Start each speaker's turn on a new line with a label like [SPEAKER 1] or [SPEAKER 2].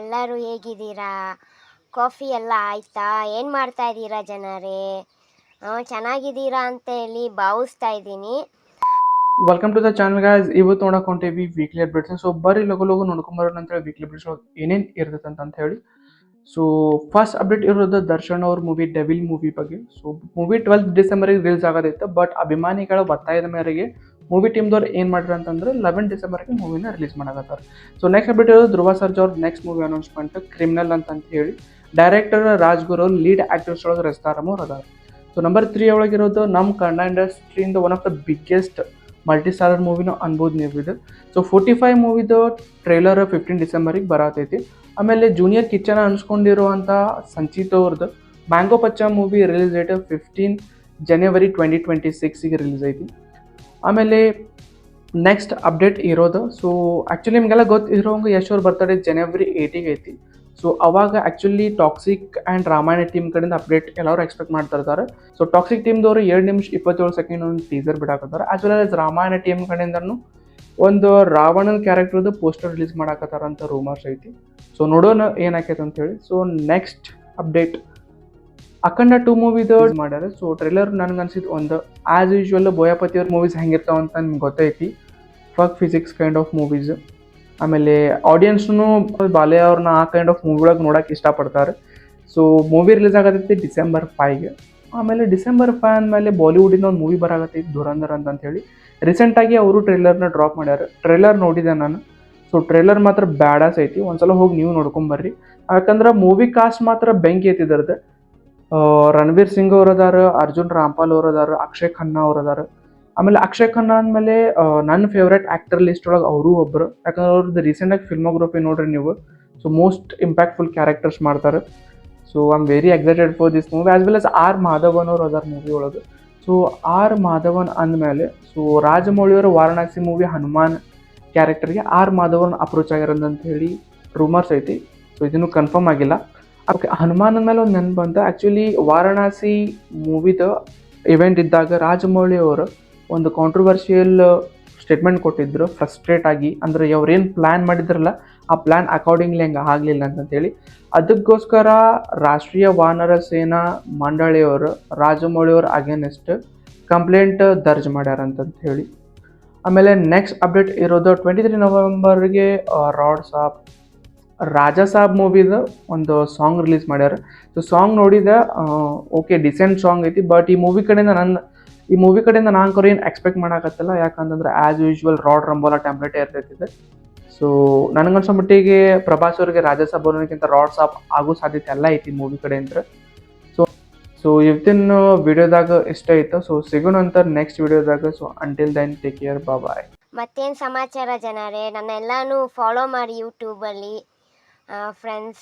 [SPEAKER 1] ಎಲ್ಲರೂ ಹೇಗಿದ್ದೀರಾ? ಕಾಫಿ ಎಲ್ಲ ಆಯ್ತಾ? ಏನು ಮಾಡ್ತಾ ಇದ್ದೀರಾ ಜನರೇ? ಚೆನ್ನಾಗಿದ್ದೀರಾ ಅಂತ ಹೇಳಿ ಭಾವಿಸ್ತಾ ಇದ್ದೀನಿ.
[SPEAKER 2] Welcome to the channel guys. ಇವತ್ತು ನೋಡಕ್ ಹೊಂಟೇವಿ ವೀಕ್ಲಿ ಅಪ್ಡೇಟ್ಸ್. ಸೊ ಬರ್ರಿ ಲಗು ನೋಡ್ಕೊಂಬರೋಣ ಅಂತ ಹೇಳಿ ವೀಕ್ಲಿ ಅಪ್ಡೇಟ್ಸ್ ಏನೇನು ಇರ್ತೈತೆ ಅಂತ ಹೇಳಿ. ಸೊ ಫಸ್ಟ್ ಅಪ್ಡೇಟ್ ಇರೋದು ದರ್ಶನ್ ಅವ್ರ ಮೂವಿ ಡೆವಿಲ್ ಮೂವಿ ಬಗ್ಗೆ. ಸೊ ಮೂವಿ 12 ಡಿಸೆಂಬರ್ಗೆ ರಿಲೀಸ್ ಆಗೋದಿತ್ತು, ಬಟ್ ಅಭಿಮಾನಿಗಳ ಒತ್ತಾಯದ ಮೇರೆಗೆ ಮೂವಿ ಟೀಮ್ದವ್ರು ಏನು ಮಾಡ್ರಿ ಅಂತಂದ್ರೆ 11 ಡಿಸೆಂಬರ್ಗೆ ಮೂವಿನ ರಿಲೀಸ್ ಮಾಡಕತ್ತಾರೆ. ಸೊ ನೆಕ್ಸ್ಟ್ ಅಪ್ಡೇಟ್ ಇರೋದು ಧ್ರುವ ಸರ್ಜಾ ಅವ್ರ ನೆಕ್ಸ್ಟ್ ಮೂವಿ ಅನೌನ್ಸ್ಮೆಂಟ್ ಕ್ರಿಮಿನಲ್ ಅಂತ ಹೇಳಿ. ಡೈರೆಕ್ಟರ್ ರಾಜ್ಗುರು ಅವ್ರು ಲೀಡ್ ಆಕ್ಟರ್ಸ್ ಒಳಗೆ ರಸ್ತಾರಮ್ ಅವ್ರು ಅದಾರ. ಸೊ ನಂಬರ್ 3 ಒಳಗಿರೋದು ನಮ್ಮ ಕನ್ನಡ ಇಂಡಸ್ಟ್ರಿಯಿಂದ one of the biggest multi starrer ಮೂವಿನೂ ಅನ್ಬೋದು ನೀವು ಇದು. ಸೊ 45 ಮೂವಿದು ಟ್ರೇಲರ್ 15 ಡಿಸೆಂಬರಿಗೆ ಬರತೈತಿ. ಆಮೇಲೆ ಜೂನಿಯರ್ ಕಿಚ್ಚನ ಅನ್ಸ್ಕೊಂಡಿರುವಂಥ ಸಂಚಿತ್ ಅವ್ರದ್ದು ಮ್ಯಾಂಗೋ ಪಚ್ಚ ಮೂವಿ ರಿಲೀಸ್ ಡೇಟ್ 15 ಜನವರಿ 2026ಗೆ ರಿಲೀಸ್ ಐತಿ. ಆಮೇಲೆ ನೆಕ್ಸ್ಟ್ ಅಪ್ಡೇಟ್ ಇರೋದು, ಸೊ ಆ್ಯಕ್ಚುಲಿ ನಿಮಗೆಲ್ಲ ಗೊತ್ತಿರೋಂಗೆ ಯಶ್ ಅವ್ರ ಬರ್ತಡೇ ಜನವರಿ 8ಗೆ ಐತಿ. ಸೊ ಅವಾಗ actually toxic and Ramayana team ಕಡೆಯಿಂದ ಅಪ್ಡೇಟ್ ಎಲ್ಲರೂ ಎಕ್ಸ್ಪೆಕ್ಟ್ ಮಾಡ್ತಾ ಇರ್ತಾರೆ. ಸೊ ಟಾಕ್ಸಿಕ್ ಟೀಮ್ದವರು 2 ನಿಮಿಷ 27 ಸೆಕೆಂಡ್ ಒಂದು ಟೀಸರ್ ಬಿಡಾಕತ್ತಾರೆ. As well as Ramayana team ಕಡೆಯಿಂದನೂ ಒಂದು ರಾವಣನ ಕ್ಯಾರೆಕ್ಟರ್ದು ಪೋಸ್ಟರ್ ರಿಲೀಸ್ ಮಾಡಾಕತ್ತಾರ ಅಂತ ರೂಮರ್ಸ್ ಐತಿ. ಸೊ ನೋಡೋಣ ಏನಾಕೈತೆ ಅಂತ ಹೇಳಿ. ಸೊ ನೆಕ್ಸ್ಟ್ ಅಪ್ಡೇಟ್ ಅಖಂಡ 2 ಮೂವಿದು ಮಾಡ್ಯಾರ. ಸೊ ಟ್ರೇಲರ್ ನನಗೆ ಅನ್ಸಿದ್ದು ಒಂದು ಆ್ಯಸ್ ಯೂಶ್ವಲ್ ಬೋಯಾಪತಿ ಅವ್ರ ಮೂವೀಸ್ ಹೆಂಗಿರ್ತಾವ ಅಂತ ನಿಮ್ಗೆ ಗೊತ್ತೈತಿ. Fuck physics kind of movies. ಆಮೇಲೆ ಆಡಿಯನ್ಸ್ನು ಬಾಲೆ ಅವ್ರನ್ನ ಆ ಕೈಂಡ್ ಆಫ್ ಮೂವಿ ಒಳಗೆ ನೋಡೋಕೆ ಇಷ್ಟಪಡ್ತಾರೆ. ಸೊ ಮೂವಿ ರಿಲೀಸ್ ಆಗತ್ತೈತಿ ಡಿಸೆಂಬರ್ 5ಗೆ. ಆಮೇಲೆ ಡಿಸೆಂಬರ್ 5 ಅಂದಮೇಲೆ ಬಾಲಿವುಡಿನ ಒಂದು ಮೂವಿ ಬರಾಕತ್ತೈತಿ ಧುರಂಧರ್ ಅಂತ ಹೇಳಿ. ರೀಸೆಂಟಾಗಿ ಅವರು ಟ್ರೇಲರ್ನ ಡ್ರಾಪ್ ಮಾಡ್ಯಾರ. ಟ್ರೇಲರ್ ನೋಡಿದೆ ನಾನು. ಸೊ ಟ್ರೇಲರ್ ಮಾತ್ರ ಬ್ಯಾಡಾಸ್ ಐತಿ. ಒಂದ್ಸಲ ಹೋಗಿ ನೀವು ನೋಡ್ಕೊಂಬರ್ರಿ. ಯಾಕಂದ್ರೆ ಮೂವಿ ಕಾಸ್ಟ್ ಮಾತ್ರ ಬೆಂಕಿ ಐತಿದ್ರದ್ದು. ರಣವೀರ್ ಸಿಂಗ್ ಅವ್ರು ಅದಾರ, ಅರ್ಜುನ್ ರಾಂಪಾಲ್ ಅವ್ರು ಅದಾರ, ಅಕ್ಷಯ್ ಖನ್ನಾ ಅವ್ರು ಅದಾರ. ಆಮೇಲೆ ಅಕ್ಷಯ್ ಖನ್ನಾ ಅಂದಮೇಲೆ ನನ್ನ ಫೇವ್ರೇಟ್ ಆ್ಯಕ್ಟರ್ ಲಿಸ್ಟ್ ಒಳಗೆ ಅವರು ಒಬ್ಬರು. ಯಾಕಂದ್ರೆ ಅವ್ರದ್ದು ರೀಸೆಂಟಾಗಿ ಫಿಲ್ಮೋಗ್ರಫಿ ನೋಡ್ರಿ ನೀವು. ಸೊ ಮೋಸ್ಟ್ ಇಂಪ್ಯಾಕ್ಟ್ಫುಲ್ ಕ್ಯಾರೆಕ್ಟರ್ಸ್ ಮಾಡ್ತಾರೆ. So I am very excited for this movie. As well as R Madhavan ಅವ್ರು ಅದಾರ ಮೂವಿ ಒಳಗೆ. ಸೊ ಆರ್ ಮಾಧವನ್ ಅಂದಮೇಲೆ ಸೊ ರಾಜಮೌಳಿಯವರ ವಾರಣಾಸಿ ಮೂವಿ ಹನುಮಾನ್ ಕ್ಯಾರೆಕ್ಟರ್ಗೆ ಆರ್ ಮಾಧವನ್ ಅಪ್ರೋಚ್ ಆಗ್ಯಾರಂತ ಹೇಳಿ ರೂಮರ್ಸ್ ಐತಿ. ಸೊ ಇದನ್ನು ಕನ್ಫರ್ಮ್ ಆಗಿಲ್ಲ. ಓಕೆ, ಹನುಮಾನ್ ಅಂದಮೇಲೆ ಒಂದು ನೆನಪು ಬಂತ. ಆ್ಯಕ್ಚುಲಿ ವಾರಣಾಸಿ ಮೂವಿದ ಇವೆಂಟ್ ಇದ್ದಾಗ ರಾಜಮೌಳಿ ಅವರು ಒಂದು ಕಾಂಟ್ರವರ್ಷಿಯಲ್ ಸ್ಟೇಟ್ಮೆಂಟ್ ಕೊಟ್ಟಿದ್ರು, ಫ್ರಸ್ಟ್ರೇಟ್ ಆಗಿ. ಅಂದರೆ ಅವ್ರೇನು ಪ್ಲ್ಯಾನ್ ಮಾಡಿದ್ರಲ್ಲ ಆ ಪ್ಲ್ಯಾನ್ ಅಕಾರ್ಡಿಂಗ್ಲಿ ಹಂಗೆ ಆಗಲಿಲ್ಲ ಅಂತಂತೇಳಿ. ಅದಕ್ಕೋಸ್ಕರ ರಾಷ್ಟ್ರೀಯ ವಾನರ ಸೇನಾ ಮಂಡಳಿಯವರು ರಾಜಮೌಳಿಯವ್ರ ಅಗೇನೆಸ್ಟ್ ಕಂಪ್ಲೇಂಟ್ ದರ್ಜ್ ಮಾಡ್ಯಾರ ಅಂತಂತ ಹೇಳಿ. ಆಮೇಲೆ ನೆಕ್ಸ್ಟ್ ಅಪ್ಡೇಟ್ ಇರೋದು 23 ನವೆಂಬರ್ಗೆ ರಾಡ್ ಸಾಬ್ ರಾಜಾ ಸಾಬ್ ಮೂವಿದು ಒಂದು ಸಾಂಗ್ ರಿಲೀಸ್ ಮಾಡ್ಯಾರ. ಸೊ ಸಾಂಗ್ ನೋಡಿದೆ, ಓಕೆ ಡಿಸೆಂಟ್ ಸಾಂಗ್ ಐತಿ. ಬಟ್ ಈ ಮೂವಿ ಕಡೆಯಿಂದ ನಾನು ಏನು ಎಕ್ಸ್ಪೆಕ್ಟ್ ಮಾಡೋಕತ್ತಿಲ್ಲ. ಯಾಕಂತಂದ್ರೆ ಆ್ಯಸ್ ಯೂಶ್ವಲ್ ರಾಡ್ ರಂಬೋಲಾ ಟೆಂಪ್ಲೇಟೇ ಇರ್ತೈತಿದೆ. ಸೊ ನನಗನ್ಸೋ ಪ್ರಭಾಸ್ ಅವ್ರಿಗೆ ರಾಜಾ ಸಾಬ್ ಅನ್ನೋದಕ್ಕಿಂತ ರಾಡ್ ಸಾಬ್ ಆಗೋ ಸಾಧ್ಯತೆ ಎಲ್ಲ ಐತಿ ಮೂವಿ ಕಡೆಯಿಂದ. ಸೊ ಇವತ್ತಿನ ವಿಡಿಯೋದಾಗ ಇಷ್ಟ ಐತೆ. ಸೊ ಸಿಗೋಣ ಅಂತ ನೆಕ್ಸ್ಟ್ ವಿಡಿಯೋದಾಗ. So until then take care, bye.
[SPEAKER 1] ಮತ್ತೇನು ಸಮಾಚಾರ ಜನರೇ? ನನ್ನ ಎಲ್ಲನೂ ಫಾಲೋ ಮಾಡಿ ಯೂಟ್ಯೂಬಲ್ಲಿ ಫ್ರೆಂಡ್ಸ್.